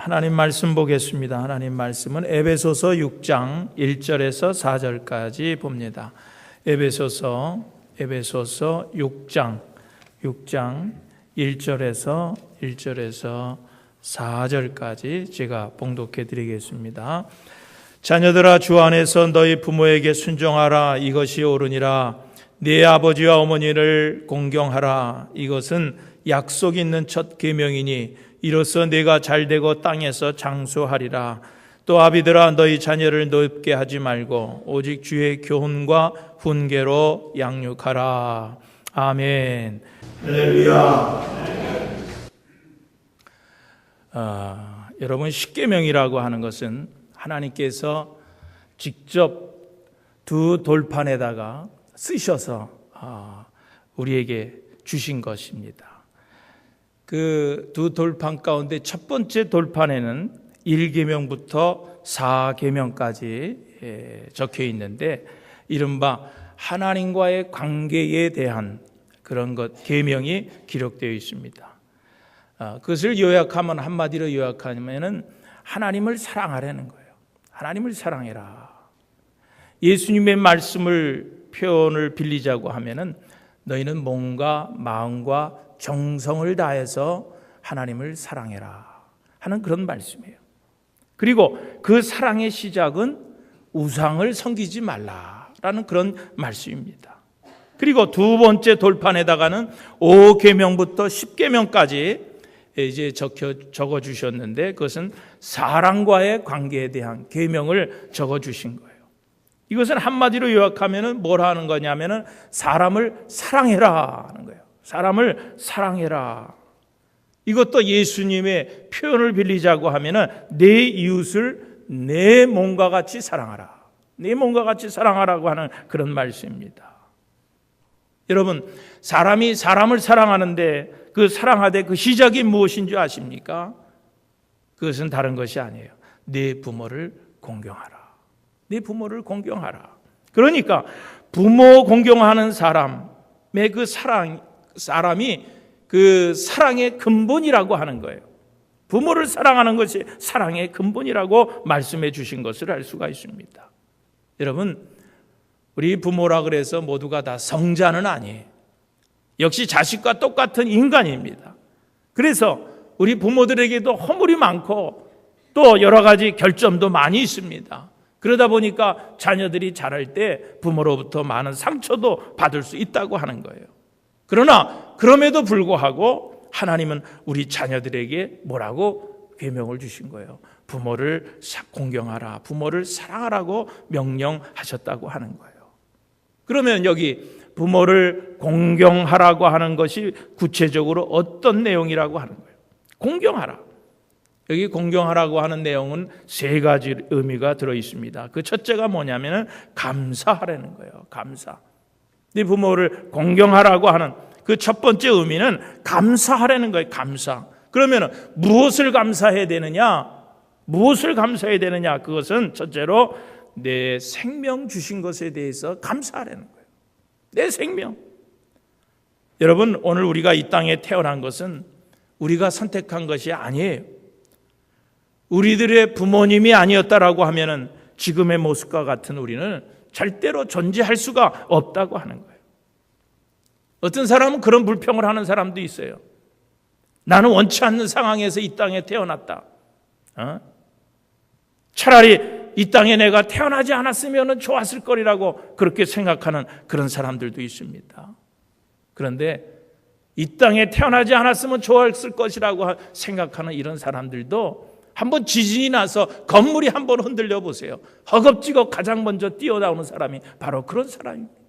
하나님 말씀 보겠습니다. 하나님 말씀은 에베소서 6장 1절에서 4절까지 봅니다. 에베소서 6장 1절에서 4절까지 제가 봉독해 드리겠습니다. 자녀들아, 주 안에서 너희 부모에게 순종하라. 이것이 옳으니라. 네 아버지와 어머니를 공경하라. 이것은 약속 있는 첫 계명이니 이로써 네가 잘되고 땅에서 장수하리라. 또 아비들아, 너희 자녀를 높게 하지 말고 오직 주의 교훈과 훈계로 양육하라. 아멘. 할렐루야. 여러분, 십계명이라고 하는 것은 하나님께서 직접 두 돌판에다가 쓰셔서 우리에게 주신 것입니다. 그 두 돌판 가운데 첫 번째 돌판에는 1계명부터 4계명까지 적혀 있는데, 이른바 하나님과의 관계에 대한 그런 계명이 기록되어 있습니다. 그것을 요약하면, 한마디로 요약하면은 하나님을 사랑하라는 거예요. 하나님을 사랑해라. 예수님의 말씀을 표현을 빌리자고 하면은 너희는 몸과 마음과 정성을 다해서 하나님을 사랑해라 하는 그런 말씀이에요. 그리고 그 사랑의 시작은 우상을 섬기지 말라라는 그런 말씀입니다. 그리고 두 번째 돌판에다가는 5계명부터 10계명까지 이제 적어 주셨는데, 그것은 사랑과의 관계에 대한 계명을 적어 주신 거예요. 이것은 한마디로 요약하면은 뭘 하는 거냐면은 사람을 사랑해라 하는 거예요. 사람을 사랑해라. 이것도 예수님의 표현을 빌리자고 하면은 내 이웃을 내 몸과 같이 사랑하라. 내 몸과 같이 사랑하라고 하는 그런 말씀입니다. 여러분, 사람이 사람을 사랑하는데 그 사랑하되 그 시작이 무엇인 줄 아십니까? 그것은 다른 것이 아니에요. 내 부모를 공경하라. 내 부모를 공경하라. 그러니까 부모 공경하는 사람의 그 사람이 그 사랑의 근본이라고 하는 거예요. 부모를 사랑하는 것이 사랑의 근본이라고 말씀해 주신 것을 알 수가 있습니다. 여러분, 우리 부모라 그래서 모두가 다 성자는 아니에요. 역시 자식과 똑같은 인간입니다. 그래서 우리 부모들에게도 허물이 많고 또 여러 가지 결점도 많이 있습니다. 그러다 보니까 자녀들이 자랄 때 부모로부터 많은 상처도 받을 수 있다고 하는 거예요. 그러나 그럼에도 불구하고 하나님은 우리 자녀들에게 뭐라고 계명을 주신 거예요? 부모를 공경하라, 부모를 사랑하라고 명령하셨다고 하는 거예요. 그러면 여기 부모를 공경하라고 하는 것이 구체적으로 어떤 내용이라고 하는 거예요? 공경하라. 여기 공경하라고 하는 내용은 세 가지 의미가 들어 있습니다. 그 첫째가 뭐냐면은 감사하라는 거예요. 감사. 네 부모를 공경하라고 하는 그 첫 번째 의미는 감사하라는 거예요. 감사. 그러면은 무엇을 감사해야 되느냐? 무엇을 감사해야 되느냐? 그것은 첫째로 내 생명 주신 것에 대해서 감사하라는 거예요. 내 생명. 여러분, 오늘 우리가 이 땅에 태어난 것은 우리가 선택한 것이 아니에요. 우리들의 부모님이 아니었다라고 하면은 지금의 모습과 같은 우리는 절대로 존재할 수가 없다고 하는 거예요. 어떤 사람은 그런 불평을 하는 사람도 있어요. 나는 원치 않는 상황에서 이 땅에 태어났다. 차라리 이 땅에 내가 태어나지 않았으면 좋았을 거리라고 그렇게 생각하는 그런 사람들도 있습니다. 그런데 이 땅에 태어나지 않았으면 좋았을 것이라고 생각하는 이런 사람들도 한번 지진이 나서 건물이 한번 흔들려 보세요. 허겁지겁 가장 먼저 뛰어나오는 사람이 바로 그런 사람입니다.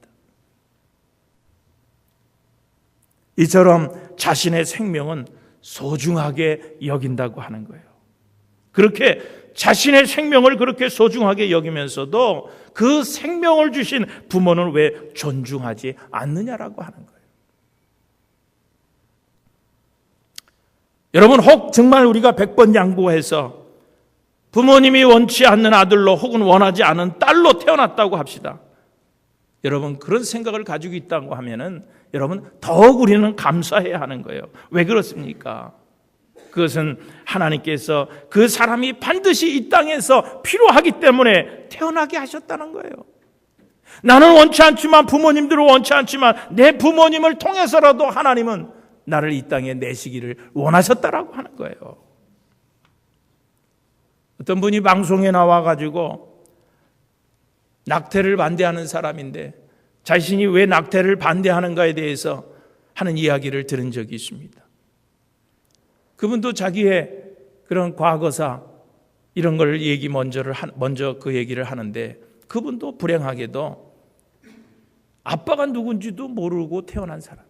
이처럼 자신의 생명은 소중하게 여긴다고 하는 거예요. 그렇게 자신의 생명을 그렇게 소중하게 여기면서도 그 생명을 주신 부모는 왜 존중하지 않느냐라고 하는 거예요. 여러분, 혹 정말 우리가 100번 양보해서 부모님이 원치 않는 아들로 혹은 원하지 않은 딸로 태어났다고 합시다. 여러분, 그런 생각을 가지고 있다고 하면은 여러분, 더욱 우리는 감사해야 하는 거예요. 왜 그렇습니까? 그것은 하나님께서 그 사람이 반드시 이 땅에서 필요하기 때문에 태어나게 하셨다는 거예요. 나는 원치 않지만, 부모님들은 원치 않지만, 내 부모님을 통해서라도 하나님은 나를 이 땅에 내시기를 원하셨다라고 하는 거예요. 어떤 분이 방송에 나와가지고 낙태를 반대하는 사람인데 자신이 왜 낙태를 반대하는가에 대해서 하는 이야기를 들은 적이 있습니다. 그분도 자기의 그런 과거사 이런 걸 먼저 그 얘기를 하는데, 그분도 불행하게도 아빠가 누군지도 모르고 태어난 사람.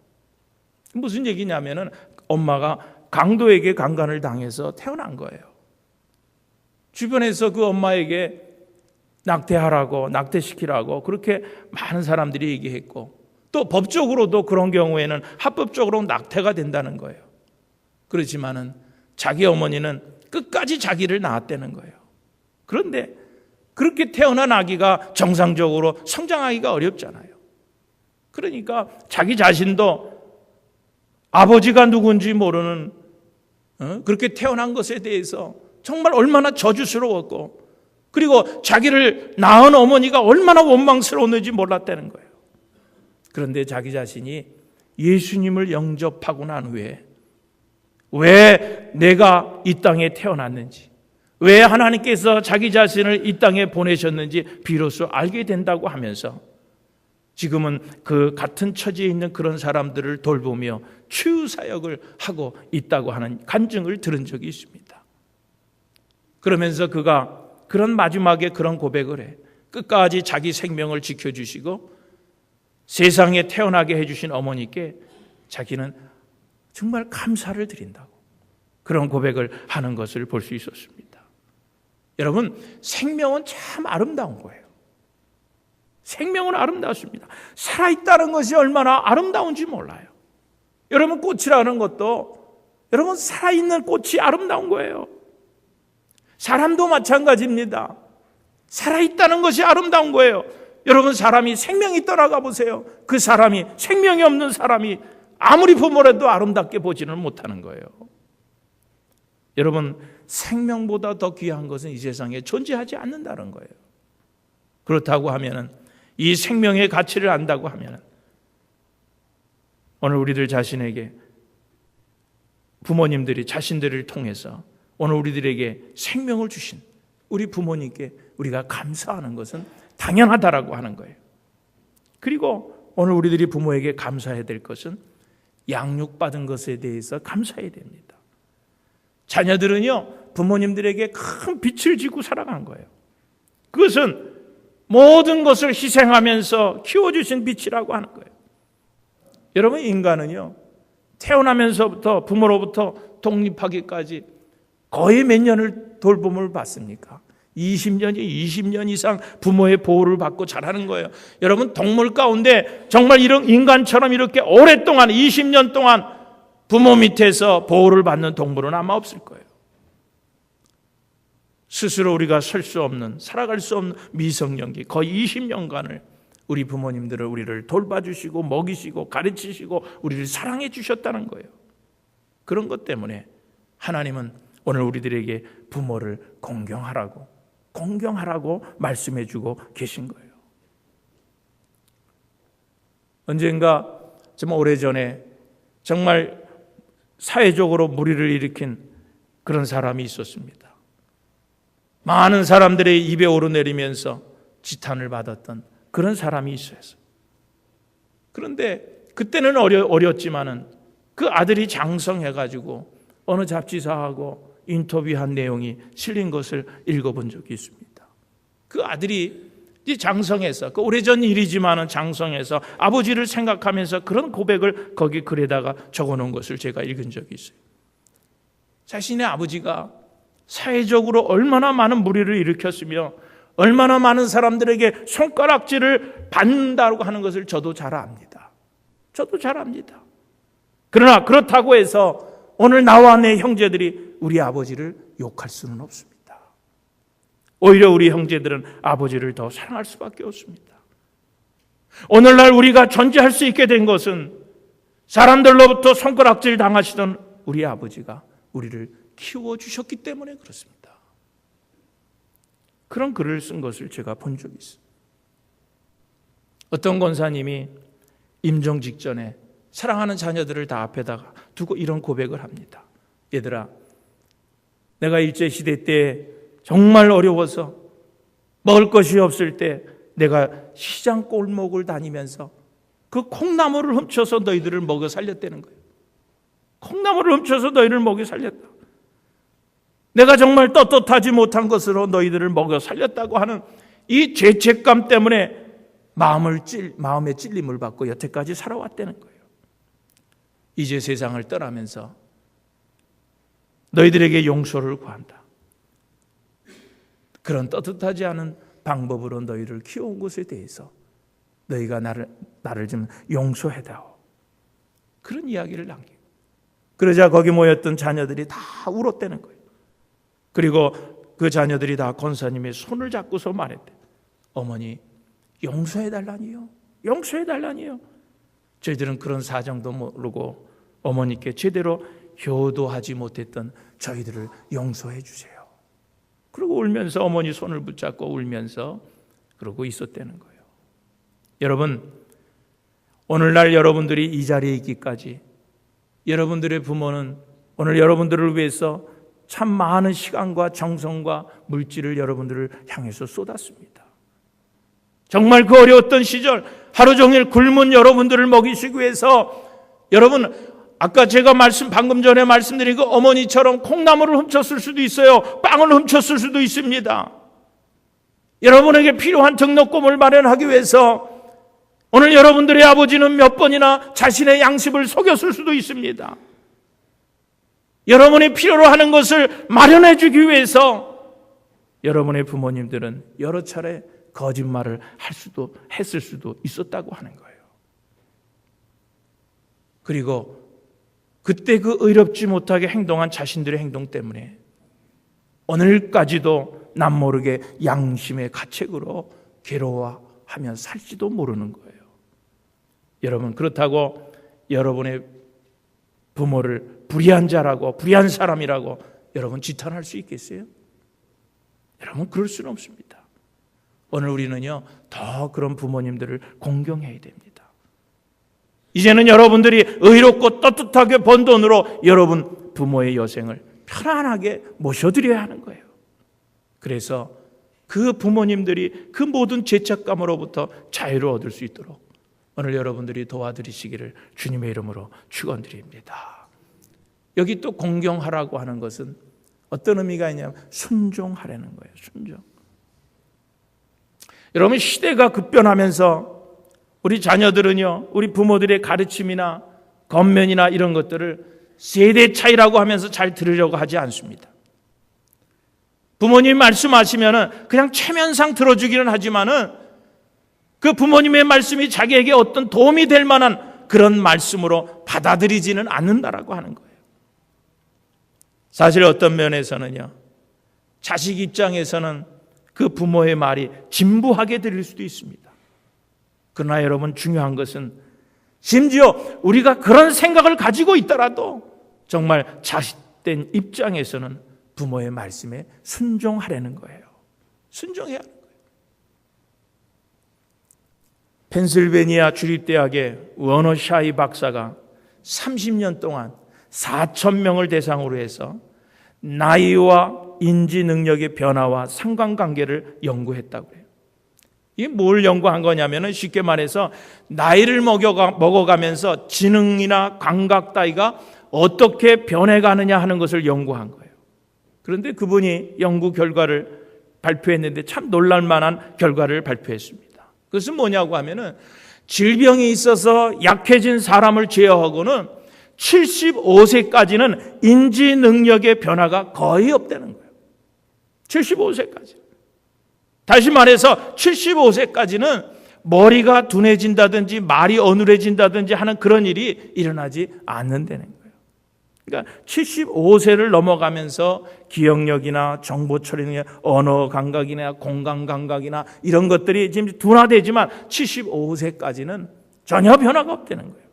무슨 얘기냐면은 엄마가 강도에게 강간을 당해서 태어난 거예요. 주변에서 그 엄마에게 낙태하라고, 낙태시키라고 그렇게 많은 사람들이 얘기했고, 또 법적으로도 그런 경우에는 합법적으로 낙태가 된다는 거예요. 그렇지만은 자기 어머니는 끝까지 자기를 낳았다는 거예요. 그런데 그렇게 태어난 아기가 정상적으로 성장하기가 어렵잖아요. 그러니까 자기 자신도 아버지가 누군지 모르는 그렇게 태어난 것에 대해서 정말 얼마나 저주스러웠고, 그리고 자기를 낳은 어머니가 얼마나 원망스러웠는지 몰랐다는 거예요. 그런데 자기 자신이 예수님을 영접하고 난 후에 왜 내가 이 땅에 태어났는지, 왜 하나님께서 자기 자신을 이 땅에 보내셨는지 비로소 알게 된다고 하면서 지금은 그 같은 처지에 있는 그런 사람들을 돌보며 치유 사역을 하고 있다고 하는 간증을 들은 적이 있습니다. 그러면서 그가 그런 마지막에 그런 고백을 해. 끝까지 자기 생명을 지켜주시고 세상에 태어나게 해주신 어머니께 자기는 정말 감사를 드린다고 그런 고백을 하는 것을 볼 수 있었습니다. 여러분, 생명은 참 아름다운 거예요. 생명은 아름답습니다. 살아있다는 것이 얼마나 아름다운지 몰라요. 여러분, 꽃이라는 것도 여러분 살아있는 꽃이 아름다운 거예요. 사람도 마찬가지입니다. 살아있다는 것이 아름다운 거예요. 여러분, 사람이 생명이 떠나가 보세요. 그 사람이, 생명이 없는 사람이 아무리 부모라도 아름답게 보지는 못하는 거예요. 여러분, 생명보다 더 귀한 것은 이 세상에 존재하지 않는다는 거예요. 그렇다고 하면은, 이 생명의 가치를 안다고 하면은, 오늘 우리들 자신에게 부모님들이 자신들을 통해서 오늘 우리들에게 생명을 주신 우리 부모님께 우리가 감사하는 것은 당연하다라고 하는 거예요. 그리고 오늘 우리들이 부모에게 감사해야 될 것은 양육받은 것에 대해서 감사해야 됩니다. 자녀들은요, 부모님들에게 큰 빚을 지고 살아간 거예요. 그것은 모든 것을 희생하면서 키워주신 빚이라고 하는 거예요. 여러분, 인간은요, 태어나면서부터 부모로부터 독립하기까지 거의 몇 년을 돌봄을 받습니까? 20년 이상 부모의 보호를 받고 자라는 거예요. 여러분, 동물 가운데 정말 이런 인간처럼 이렇게 오랫동안 20년 동안 부모 밑에서 보호를 받는 동물은 아마 없을 거예요. 스스로 우리가 설 수 없는, 살아갈 수 없는 미성년기 거의 20년간을 우리 부모님들은 우리를 돌봐주시고 먹이시고 가르치시고 우리를 사랑해 주셨다는 거예요. 그런 것 때문에 하나님은 오늘 우리들에게 부모를 공경하라고 말씀해 주고 계신 거예요. 언젠가 정말 오래전에 정말 사회적으로 물의를 일으킨 그런 사람이 있었습니다. 많은 사람들의 입에 오르내리면서 지탄을 받았던 그런 사람이 있었어요. 그런데 그때는 어렸지만은 그 아들이 장성해가지고 어느 잡지사하고 인터뷰한 내용이 실린 것을 읽어본 적이 있습니다. 그 아들이 장성해서, 그 오래전 일이지만은 장성해서 아버지를 생각하면서 그런 고백을 거기 글에다가 적어놓은 것을 제가 읽은 적이 있어요. 자신의 아버지가 사회적으로 얼마나 많은 물의를 일으켰으며 얼마나 많은 사람들에게 손가락질을 받는다고 하는 것을 저도 잘 압니다. 저도 잘 압니다. 그러나 그렇다고 해서 오늘 나와 내 형제들이 우리 아버지를 욕할 수는 없습니다. 오히려 우리 형제들은 아버지를 더 사랑할 수밖에 없습니다. 오늘날 우리가 존재할 수 있게 된 것은 사람들로부터 손가락질 당하시던 우리 아버지가 우리를 키워주셨기 때문에 그렇습니다. 그런 글을 쓴 것을 제가 본 적이 있어요. 어떤 권사님이 임종 직전에 사랑하는 자녀들을 다 앞에다가 두고 이런 고백을 합니다. 얘들아, 내가 일제시대 때 정말 어려워서 먹을 것이 없을 때 내가 시장 골목을 다니면서 그 콩나물을 훔쳐서 너희들을 먹여 살렸다는 거예요. 콩나물을 훔쳐서 너희를 먹여 살렸다. 내가 정말 떳떳하지 못한 것으로 너희들을 먹여 살렸다고 하는 이 죄책감 때문에 마음의 찔림을 받고 여태까지 살아왔다는 거예요. 이제 세상을 떠나면서 너희들에게 용서를 구한다. 그런 떳떳하지 않은 방법으로 너희를 키워온 것에 대해서 너희가 나를 좀 용서해다오. 그런 이야기를 남기고, 그러자 거기 모였던 자녀들이 다 울었다는 거예요. 그리고 그 자녀들이 다 권사님의 손을 잡고서 말했대. 어머니, 용서해달라니요. 용서해달라니요. 저희들은 그런 사정도 모르고 어머니께 제대로 효도하지 못했던 저희들을 용서해 주세요. 그리고 울면서 어머니 손을 붙잡고 울면서 그러고 있었다는 거예요. 여러분, 오늘날 여러분들이 이 자리에 있기까지 여러분들의 부모는 오늘 여러분들을 위해서 참 많은 시간과 정성과 물질을 여러분들을 향해서 쏟았습니다. 정말 그 어려웠던 시절 하루 종일 굶은 여러분들을 먹이시기 위해서, 여러분 아까 제가 방금 전에 말씀드린 그 어머니처럼 콩나물을 훔쳤을 수도 있어요. 빵을 훔쳤을 수도 있습니다. 여러분에게 필요한 등록금을 마련하기 위해서 오늘 여러분들의 아버지는 몇 번이나 자신의 양심을 속였을 수도 있습니다. 여러분이 필요로 하는 것을 마련해 주기 위해서 여러분의 부모님들은 여러 차례 거짓말을 했을 수도 있었다고 하는 거예요. 그리고 그때 그 의롭지 못하게 행동한 자신들의 행동 때문에 오늘까지도 남모르게 양심의 가책으로 괴로워하며 살지도 모르는 거예요. 여러분, 그렇다고 여러분의 부모를 불의한 자라고, 불의한 사람이라고 여러분 지탄할 수 있겠어요? 여러분, 그럴 수는 없습니다. 오늘 우리는요, 더 그런 부모님들을 공경해야 됩니다. 이제는 여러분들이 의롭고 떳떳하게 번 돈으로 여러분 부모의 여생을 편안하게 모셔드려야 하는 거예요. 그래서 그 부모님들이 그 모든 죄책감으로부터 자유를 얻을 수 있도록 오늘 여러분들이 도와드리시기를 주님의 이름으로 축원드립니다. 여기 또 공경하라고 하는 것은 어떤 의미가 있냐면 순종하라는 거예요. 순종. 여러분, 시대가 급변하면서 우리 자녀들은요, 우리 부모들의 가르침이나 겉면이나 이런 것들을 세대 차이라고 하면서 잘 들으려고 하지 않습니다. 부모님 말씀하시면은 그냥 체면상 들어주기는 하지만은 그 부모님의 말씀이 자기에게 어떤 도움이 될 만한 그런 말씀으로 받아들이지는 않는다라고 하는 거예요. 사실 어떤 면에서는요, 자식 입장에서는 그 부모의 말이 진부하게 들릴 수도 있습니다. 그러나 여러분, 중요한 것은 심지어 우리가 그런 생각을 가지고 있더라도 정말 자식된 입장에서는 부모의 말씀에 순종하라는 거예요. 순종해야 하는 거예요. 펜실베니아 주립대학의 워너 샤이 박사가 30년 동안 4,000명을 대상으로 해서 나이와 인지 능력의 변화와 상관관계를 연구했다고 해요. 이게 뭘 연구한 거냐면은 쉽게 말해서 나이를 먹어가면서 지능이나 감각 따위가 어떻게 변해가느냐 하는 것을 연구한 거예요. 그런데 그분이 연구 결과를 발표했는데 참 놀랄만한 결과를 발표했습니다. 그것은 뭐냐고 하면은 질병이 있어서 약해진 사람을 제어하고는 75세까지는 인지 능력의 변화가 거의 없다는 거예요. 75세까지. 다시 말해서 75세까지는 머리가 둔해진다든지 말이 어눌해진다든지 하는 그런 일이 일어나지 않는다는 거예요. 그러니까 75세를 넘어가면서 기억력이나 정보 처리나 언어 감각이나 공간 감각이나 이런 것들이 지금 둔화되지만 75세까지는 전혀 변화가 없다는 거예요.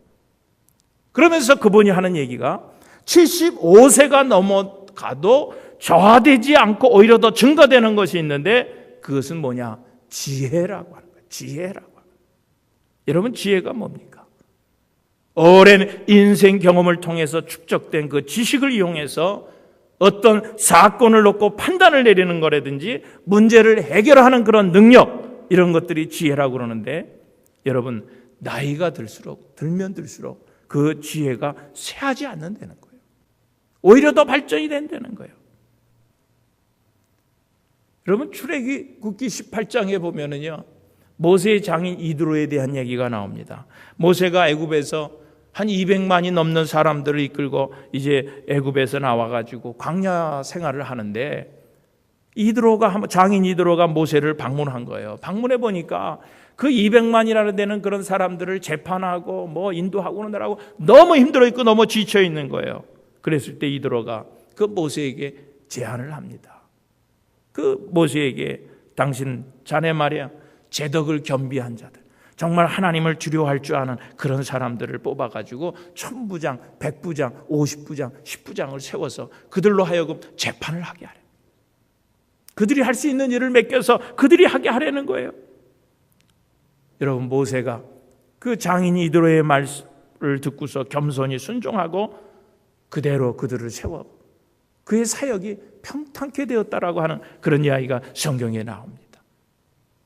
그러면서 그분이 하는 얘기가 75세가 넘어가도 저하되지 않고 오히려 더 증가되는 것이 있는데 그것은 뭐냐? 지혜라고 하는 거예요. 지혜라고 하는 거예요. 여러분, 지혜가 뭡니까? 오랜 인생 경험을 통해서 축적된 그 지식을 이용해서 어떤 사건을 놓고 판단을 내리는 거라든지 문제를 해결하는 그런 능력, 이런 것들이 지혜라고 그러는데, 여러분, 나이가 들면 들수록 그 지혜가 쇠하지 않는다는 거예요. 오히려 더 발전이 된다는 거예요. 여러분, 출애굽기 18장에 보면은요, 모세의 장인 이드로에 대한 얘기가 나옵니다. 모세가 애굽에서 한 200만이 넘는 사람들을 이끌고 이제 애굽에서 나와가지고 광야 생활을 하는데, 장인 이드로가 모세를 방문한 거예요. 방문해 보니까 그 200만이라는 데는 그런 사람들을 재판하고 뭐 인도하고 오느라고 너무 힘들어 있고 너무 지쳐 있는 거예요. 그랬을 때 이드로가 그 모세에게 제안을 합니다. 그 모세에게 당신 자네 말이야, 제덕을 겸비한 자들, 정말 하나님을 두려워할 줄 아는 그런 사람들을 뽑아가지고 1000부장, 100부장, 50부장, 10부장을 세워서 그들로 하여금 재판을 하게 하래. 그들이 할 수 있는 일을 맡겨서 그들이 하게 하려는 거예요. 여러분, 모세가 그 장인 이드로의 말을 듣고서 겸손히 순종하고 그대로 그들을 세워 그의 사역이 평탄케 되었다라고 하는 그런 이야기가 성경에 나옵니다.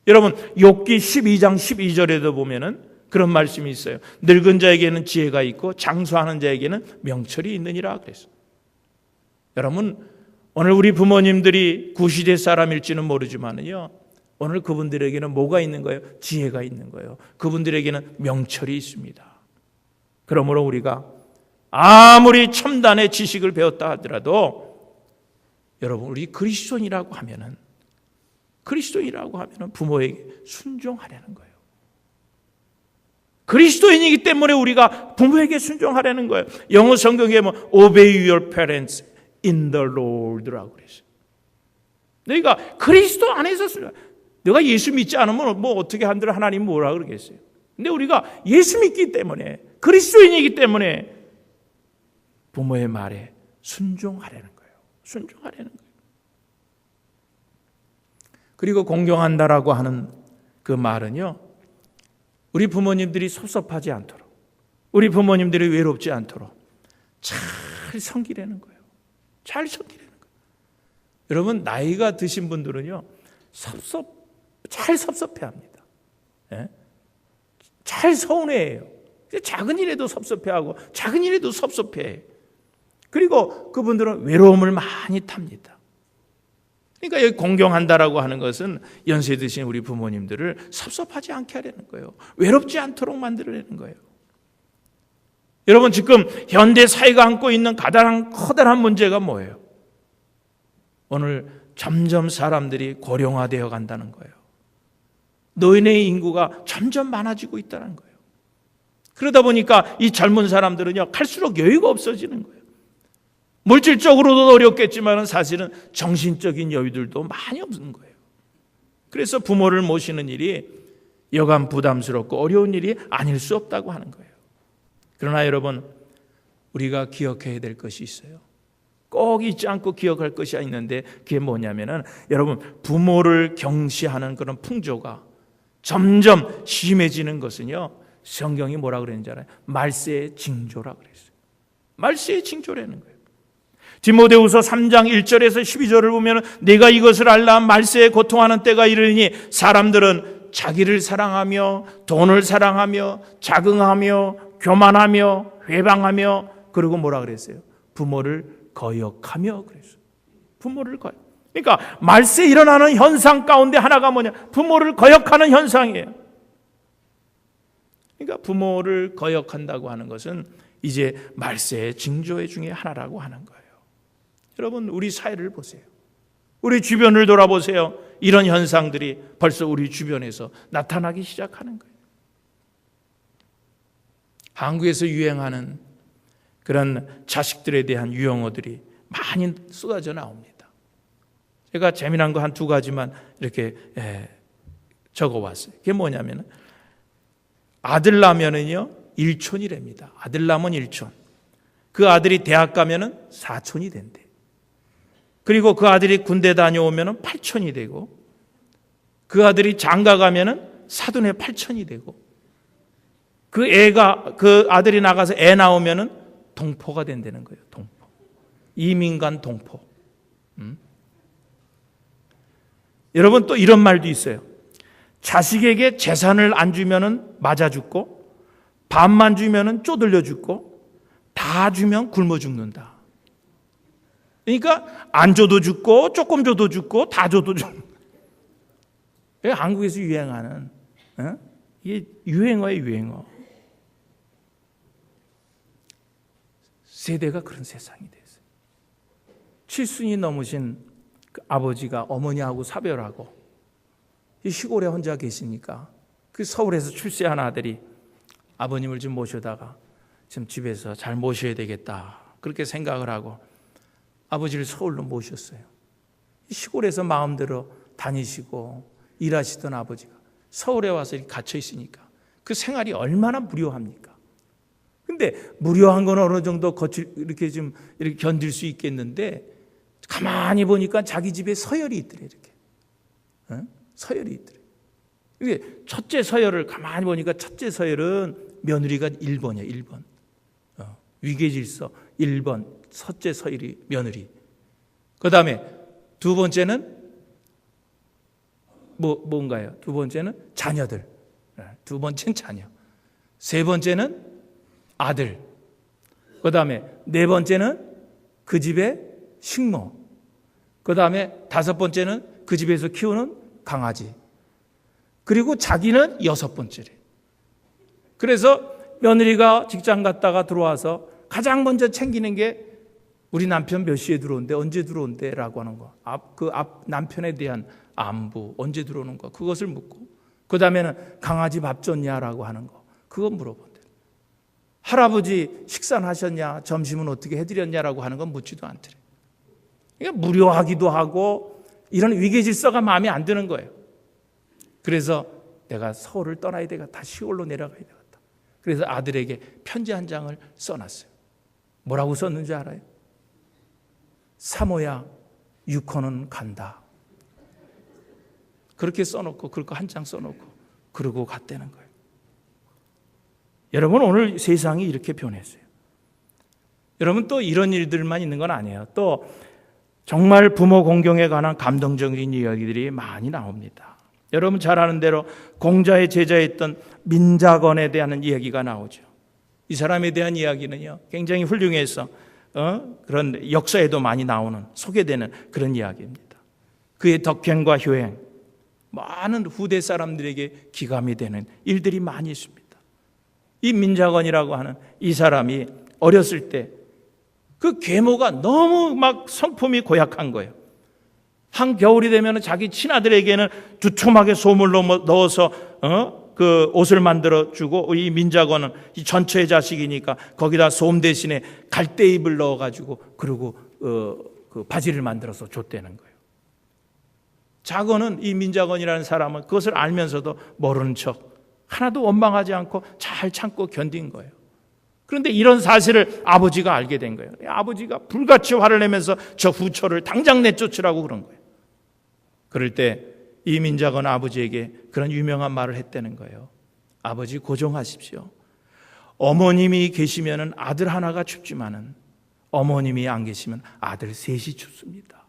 여러분, 욥기 12장 12절에도 보면은 그런 말씀이 있어요. 늙은 자에게는 지혜가 있고 장수하는 자에게는 명철이 있느니라 그랬어요. 여러분, 오늘 우리 부모님들이 구시대 사람일지는 모르지만요, 오늘 그분들에게는 뭐가 있는 거예요? 지혜가 있는 거예요. 그분들에게는 명철이 있습니다. 그러므로 우리가 아무리 첨단의 지식을 배웠다 하더라도 여러분, 우리 그리스도인이라고 하면은 부모에게 순종하려는 거예요. 그리스도인이기 때문에 우리가 부모에게 순종하려는 거예요. 영어 성경에 뭐 Obey your parents in the Lord라고 그랬어요. 너희가 그리스도 안에서 내가 예수 믿지 않으면 뭐 어떻게 한들 하나님 뭐라 그러겠어요. 근데 우리가 예수 믿기 때문에, 그리스도인이기 때문에 부모의 말에 순종하려는 거예요. 순종하려는 거예요. 그리고 공경한다라고 하는 그 말은요, 우리 부모님들이 섭섭하지 않도록, 우리 부모님들이 외롭지 않도록 잘 섬기려는 거예요. 잘 섬기려는 거예요. 여러분, 나이가 드신 분들은요, 잘 섭섭해합니다. 예? 잘 서운해해요. 작은 일에도 섭섭해하고 작은 일에도 섭섭해해요. 그리고 그분들은 외로움을 많이 탑니다. 그러니까 여기 공경한다라고 하는 것은 연세 드신 우리 부모님들을 섭섭하지 않게 하려는 거예요. 외롭지 않도록 만들어내는 거예요. 여러분, 지금 현대 사회가 안고 있는 커다란 문제가 뭐예요? 오늘 점점 사람들이 고령화되어 간다는 거예요. 노인의 인구가 점점 많아지고 있다는 거예요. 그러다 보니까 이 젊은 사람들은요, 갈수록 여유가 없어지는 거예요. 물질적으로도 어렵겠지만 사실은 정신적인 여유들도 많이 없는 거예요. 그래서 부모를 모시는 일이 여간 부담스럽고 어려운 일이 아닐 수 없다고 하는 거예요. 그러나 여러분, 우리가 기억해야 될 것이 있어요. 꼭 잊지 않고 기억할 것이 있는데, 그게 뭐냐면은, 여러분, 부모를 경시하는 그런 풍조가 점점 심해지는 것은요, 성경이 뭐라 그랬는지 알아요? 말세의 징조라 그랬어요. 말세의 징조라는 거예요. 디모데후서 3장 1절에서 12절을 보면, 내가 이것을 알라, 말세에 고통하는 때가 이르니 사람들은 자기를 사랑하며 돈을 사랑하며 자긍하며 교만하며 회방하며, 그리고 뭐라 그랬어요? 부모를 거역하며 그랬어요. 부모를 거역. 그러니까 말세에 일어나는 현상 가운데 하나가 뭐냐? 부모를 거역하는 현상이에요. 그러니까 부모를 거역한다고 하는 것은 이제 말세의 징조 중에 하나라고 하는 거예요. 여러분, 우리 사회를 보세요. 우리 주변을 돌아보세요. 이런 현상들이 벌써 우리 주변에서 나타나기 시작하는 거예요. 한국에서 유행하는 그런 자식들에 대한 유행어들이 많이 쏟아져 나옵니다. 제가 재미난 거 한 2가지만 이렇게 적어왔어요. 그게 뭐냐면, 아들 낳으면은요 1촌이랍니다. 아들 낳으면 1촌. 그 아들이 대학 가면은 사촌이 된대. 그리고 그 아들이 군대 다녀오면은 팔촌이 되고, 그 아들이 장가 가면은 사돈의 팔촌이 되고, 그 아들이 나가서 애 나오면은 동포가 된다는 거예요. 동포. 이민간 동포. 여러분, 또 이런 말도 있어요. 자식에게 재산을 안 주면은 맞아 죽고, 반만 주면은 쪼들려 죽고, 다 주면 굶어 죽는다. 그러니까 안 줘도 죽고, 조금 줘도 죽고, 다 줘도 죽고. 한국에서 유행하는, 이게 유행어예요, 유행어. 세대가 그런 세상이 됐어요. 칠순이 넘으신 그 아버지가 어머니하고 사별하고 이 시골에 혼자 계시니까 그 서울에서 출세한 아들이 아버님을 좀 모셔다가 좀 집에서 잘 모셔야 되겠다, 그렇게 생각을 하고 아버지를 서울로 모셨어요. 시골에서 마음대로 다니시고 일하시던 아버지가 서울에 와서 이렇게 갇혀 있으니까 그 생활이 얼마나 무료합니까? 근데 무료한 건 어느 정도 이렇게 좀 이렇게 견딜 수 있겠는데, 가만히 보니까 자기 집에 서열이 있더래. 이렇게 서열이 있더래. 이게 첫째 서열을 가만히 보니까 첫째 서열은 며느리가 1번이야. 1번. 위계질서 1번 첫째 서열이 며느리. 그 다음에 두 번째는 뭔가요? 두 번째는 자녀들. 두 번째는 자녀. 세 번째는 아들. 그 다음에 네 번째는 그 집의 식모. 그 다음에 다섯 번째는 그 집에서 키우는 강아지. 그리고 자기는 여섯 번째래. 그래서 며느리가 직장 갔다가 들어와서 가장 먼저 챙기는 게 우리 남편 몇 시에 들어온대, 언제 들어온대 라고 하는 거. 남편에 대한 안부, 언제 들어오는 거, 그것을 묻고, 그 다음에는 강아지 밥 줬냐라고 하는 거, 그거 물어본대. 할아버지 식사는 하셨냐, 점심은 어떻게 해드렸냐라고 하는 건 묻지도 않더래. 그러니까 무료하기도 하고 이런 위계질서가 마음에 안 드는 거예요. 그래서 내가 서울을 떠나야 되겠다, 시골로 내려가야 되겠다. 그래서 아들에게 편지 한 장을 써놨어요. 뭐라고 썼는지 알아요? 사모야, 6호는 간다. 그렇게 써놓고, 그렇게 한 장 써놓고 그러고 갔다는 거예요. 여러분, 오늘 세상이 이렇게 변했어요. 여러분, 또 이런 일들만 있는 건 아니에요. 또 정말 부모 공경에 관한 감동적인 이야기들이 많이 나옵니다. 여러분 잘 아는 대로 공자의 제자였던 민자건에 대한 이야기가 나오죠. 이 사람에 대한 이야기는요, 굉장히 훌륭해서 그런 역사에도 많이 나오는, 소개되는 그런 이야기입니다. 그의 덕행과 효행, 많은 후대 사람들에게 기감이 되는 일들이 많이 있습니다. 이 민자건이라고 하는 이 사람이 어렸을 때 그 계모가 너무 막 성품이 고약한 거예요. 한겨울이 되면 자기 친아들에게는 두툼하게 소물 넣어서 그 옷을 만들어 주고, 이 민자건은 이 전처의 자식이니까 거기다 솜 대신에 갈대잎을 넣어가지고 그리고 그 바지를 만들어서 줬다는 거예요. 자건은, 이 민자건이라는 사람은 그것을 알면서도 모르는 척 하나도 원망하지 않고 잘 참고 견딘 거예요. 그런데 이런 사실을 아버지가 알게 된 거예요. 아버지가 불같이 화를 내면서 저 후처를 당장 내쫓으라고 그런 거예요. 그럴 때 이 민자건 아버지에게 그런 유명한 말을 했다는 거예요. 아버지, 고정하십시오. 어머님이 계시면 아들 하나가 춥지만은 어머님이 안 계시면 아들 셋이 춥습니다.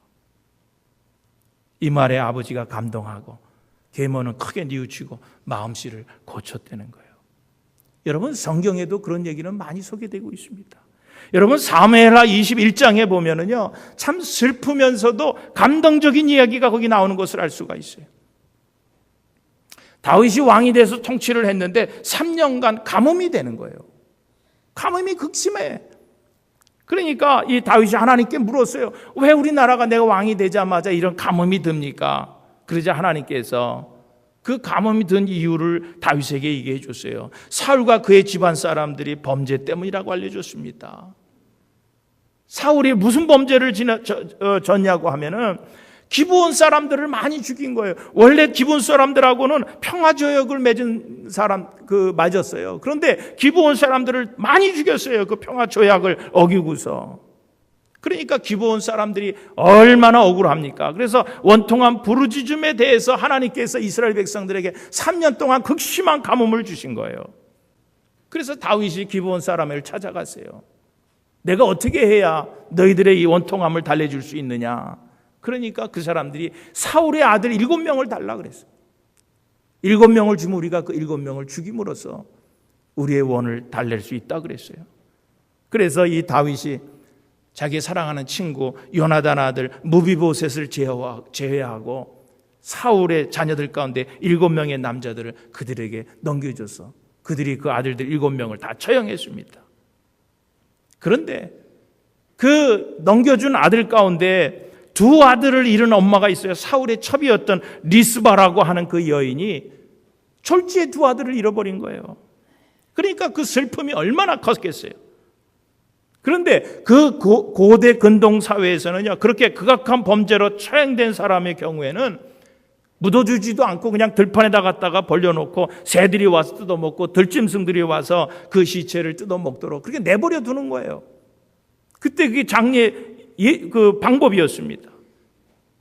이 말에 아버지가 감동하고 계모는 크게 뉘우치고 마음씨를 고쳤다는 거예요. 여러분, 성경에도 그런 얘기는 많이 소개되고 있습니다. 여러분, 사무엘하 21장에 보면은요, 참 슬프면서도 감동적인 이야기가 거기 나오는 것을 알 수가 있어요. 다윗이 왕이 돼서 통치를 했는데 3년간 가뭄이 되는 거예요. 가뭄이 극심해. 그러니까 이 다윗이 하나님께 물었어요. 왜 우리나라가 내가 왕이 되자마자 이런 가뭄이 듭니까? 그러자 하나님께서 그 가뭄이 든 이유를 다윗에게 얘기해 줬어요. 사울과 그의 집안 사람들이 범죄 때문이라고 알려줬습니다. 사울이 무슨 범죄를 졌냐고 하면은 기브온 사람들을 많이 죽인 거예요. 원래 기브온 사람들하고는 평화조약을 맺은 사람 맞았어요. 그런데 기브온 사람들을 많이 죽였어요. 그 평화조약을 어기고서. 그러니까 기브온 사람들이 얼마나 억울합니까? 그래서 원통한 부르짖음에 대해서 하나님께서 이스라엘 백성들에게 3년 동안 극심한 가뭄을 주신 거예요. 그래서 다윗이 기브온 사람을 찾아갔어요. 내가 어떻게 해야 너희들의 이 원통함을 달래줄 수 있느냐? 그러니까 그 사람들이 사울의 아들 7명을 달라 그랬어요. 7명을 주면 우리가 그 7명을 죽임으로써 우리의 원을 달랠 수 있다 그랬어요. 그래서 이 다윗이 자기 사랑하는 친구 요나단 아들 무비보셋을 제외하고 사울의 자녀들 가운데 7명의 남자들을 그들에게 넘겨줘서 그들이 그 아들들 7명을 다 처형했습니다. 그런데 그 넘겨준 아들 가운데 2 아들을 잃은 엄마가 있어요. 사울의 첩이었던 리스바라고 하는 그 여인이 졸지에 2 아들을 잃어버린 거예요. 그러니까 그 슬픔이 얼마나 컸겠어요. 그런데 그 고대 근동 사회에서는요, 그렇게 극악한 범죄로 처형된 사람의 경우에는 묻어주지도 않고 그냥 들판에다 갖다가 벌려놓고 새들이 와서 뜯어먹고 들짐승들이 와서 그 시체를 뜯어먹도록 그렇게 내버려 두는 거예요. 그때 그게 장례 그 방법이었습니다.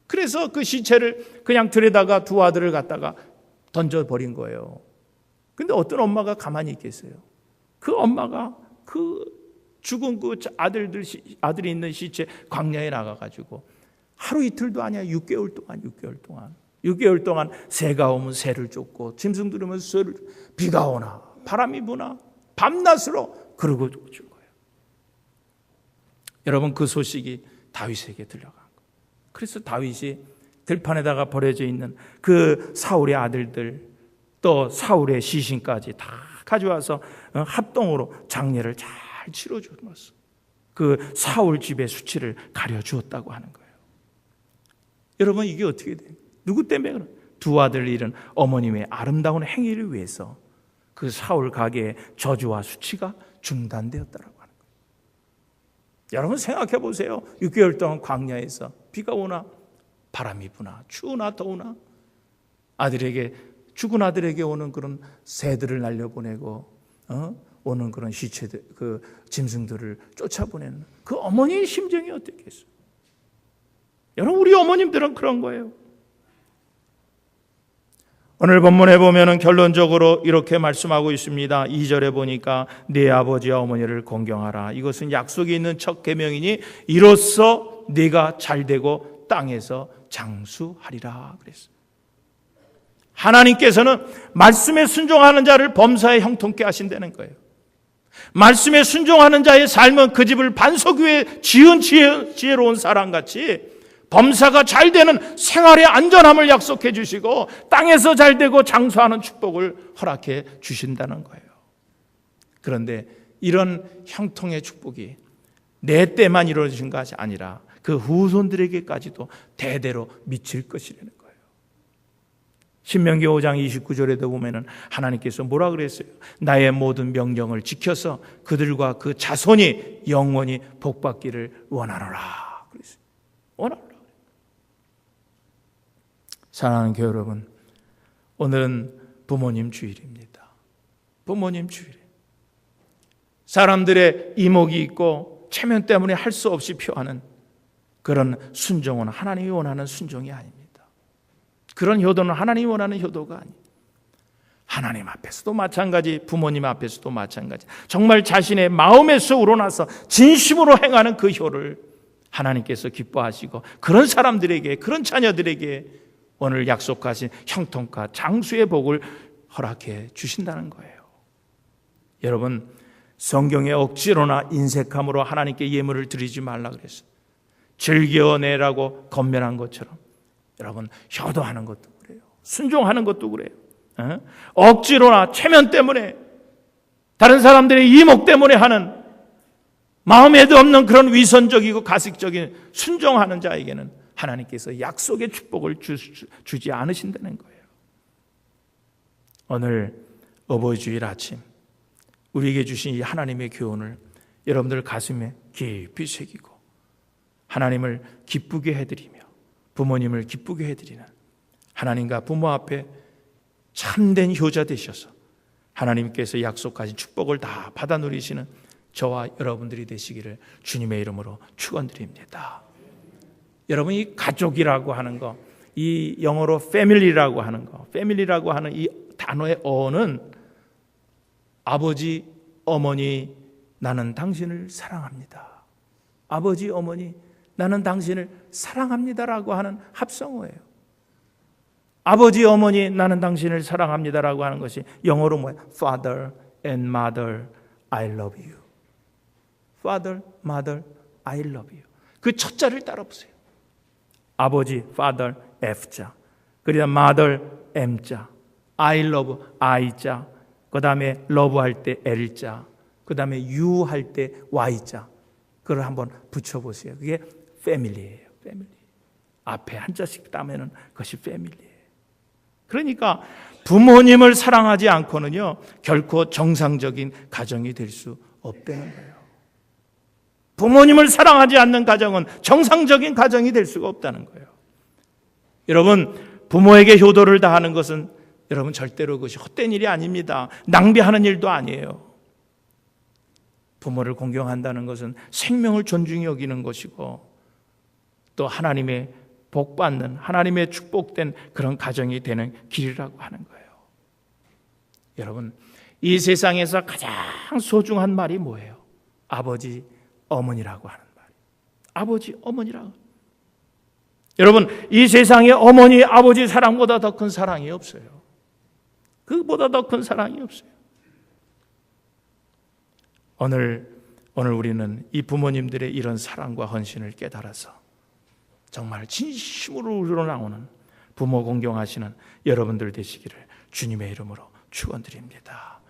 그래서 그 시체를 그냥 들에다가 2 아들을 갖다가 던져버린 거예요. 근데 어떤 엄마가 가만히 있겠어요? 그 엄마가 그 죽은 그 아들이 있는 시체 광야에 나가가지고 하루 이틀도 아니야 6개월 동안 새가 오면 새를 쫓고 짐승들이 오면 새를 비가 오나 바람이 부나 밤낮으로 그러고 죽은 거예요. 여러분 그 소식이 다윗에게 들려간 거예요. 그래서 다윗이 들판에다가 버려져 있는 그 사울의 아들들 또 사울의 시신까지 다 가져와서 합동으로 장례를 잘 치러주었어. 그 사울 집의 수치를 가려주었다고 하는 거예요. 여러분 이게 어떻게 돼요? 누구 때문에 그런? 2 아들을 잃은 어머님의 아름다운 행위를 위해서 그 사울 가게의 저주와 수치가 중단되었다라고 하는 거예요. 여러분 생각해 보세요. 6개월 동안 광야에서 비가 오나 바람이 부나 추우나 더우나 죽은 아들에게 오는 그런 새들을 날려보내고 오는 그런 시체들, 그 짐승들을 쫓아보내는 그 어머니의 심정이 어떻겠어요? 여러분 우리 어머님들은 그런 거예요. 오늘 본문에 보면은 결론적으로 이렇게 말씀하고 있습니다. 2절에 보니까 네 아버지와 어머니를 공경하라. 이것은 약속이 있는 첫 계명이니 이로써 네가 잘되고 땅에서 장수하리라 그랬어요. 하나님께서는 말씀에 순종하는 자를 범사에 형통케 하신다는 거예요. 말씀에 순종하는 자의 삶은 그 집을 반석 위에 지은 지혜로운 사람같이 범사가 잘 되는 생활의 안전함을 약속해 주시고 땅에서 잘 되고 장수하는 축복을 허락해 주신다는 거예요. 그런데 이런 형통의 축복이 내 때만 이루어진 것이 아니라 그 후손들에게까지도 대대로 미칠 것이라는 거예요. 신명기 5장 29절에도 보면은 하나님께서 뭐라 그랬어요? 나의 모든 명령을 지켜서 그들과 그 자손이 영원히 복받기를 원하노라 그랬어요. 원하노라. 사랑하는 교회 여러분, 오늘은 부모님 주일입니다. 부모님 주일. 사람들의 이목이 있고 체면 때문에 할 수 없이 표하는 그런 순종은 하나님이 원하는 순종이 아닙니다. 그런 효도는 하나님이 원하는 효도가 아닙니다. 하나님 앞에서도 마찬가지, 부모님 앞에서도 마찬가지. 정말 자신의 마음에서 우러나서 진심으로 행하는 그 효를 하나님께서 기뻐하시고 그런 사람들에게, 그런 자녀들에게 오늘 약속하신 형통과 장수의 복을 허락해 주신다는 거예요. 여러분, 성경에 억지로나 인색함으로 하나님께 예물을 드리지 말라 그랬어요. 즐겨내라고 건면한 것처럼 여러분 효도하는 것도 그래요. 순종하는 것도 그래요. 억지로나 체면 때문에 다른 사람들의 이목 때문에 하는 마음에도 없는 그런 위선적이고 가식적인 순종하는 자에게는 하나님께서 약속의 축복을 주지 않으신다는 거예요. 오늘 어버이 주일 아침 우리에게 주신 이 하나님의 교훈을 여러분들 가슴에 깊이 새기고 하나님을 기쁘게 해드리며 부모님을 기쁘게 해드리는, 하나님과 부모 앞에 참된 효자 되셔서 하나님께서 약속하신 축복을 다 받아 누리시는 저와 여러분들이 되시기를 주님의 이름으로 축원드립니다. 여러분, 이 가족이라고 하는 거, 이 영어로 family라고 하는 거, family라고 하는 이 단어의 어는 아버지, 어머니, 나는 당신을 사랑합니다. 아버지, 어머니, 나는 당신을 사랑합니다라고 하는 합성어예요. 아버지, 어머니, 나는 당신을 사랑합니다라고 하는 것이 영어로 뭐예요? Father and Mother, I love you. Father, Mother, I love you. 그 첫 자를 따라보세요. 아버지, Father, F자. 그리고 Mother, M자. I love, I자. 그 다음에 love 할 때 L자. 그 다음에 you 할 때 Y자. 그걸 한번 붙여보세요. 그게 family예요. family. 앞에 한자씩 따면은 그것이 family예요. 그러니까 부모님을 사랑하지 않고는요, 결코 정상적인 가정이 될 수 없다는 거예요. 부모님을 사랑하지 않는 가정은 정상적인 가정이 될 수가 없다는 거예요. 여러분, 부모에게 효도를 다하는 것은 여러분 절대로 그것이 헛된 일이 아닙니다. 낭비하는 일도 아니에요. 부모를 공경한다는 것은 생명을 존중히 여기는 것이고, 또 하나님의 복받는, 하나님의 축복된 그런 가정이 되는 길이라고 하는 거예요. 여러분, 이 세상에서 가장 소중한 말이 뭐예요? 아버지, 어머니라고 하는 말. 아버지, 어머니라고. 여러분, 이 세상에 어머니, 아버지 사랑보다 더 큰 사랑이 없어요. 그보다 더 큰 사랑이 없어요. 오늘 우리는 이 부모님들의 이런 사랑과 헌신을 깨달아서 정말 진심으로 우러나오는 부모 공경하시는 여러분들 되시기를 주님의 이름으로 축원드립니다.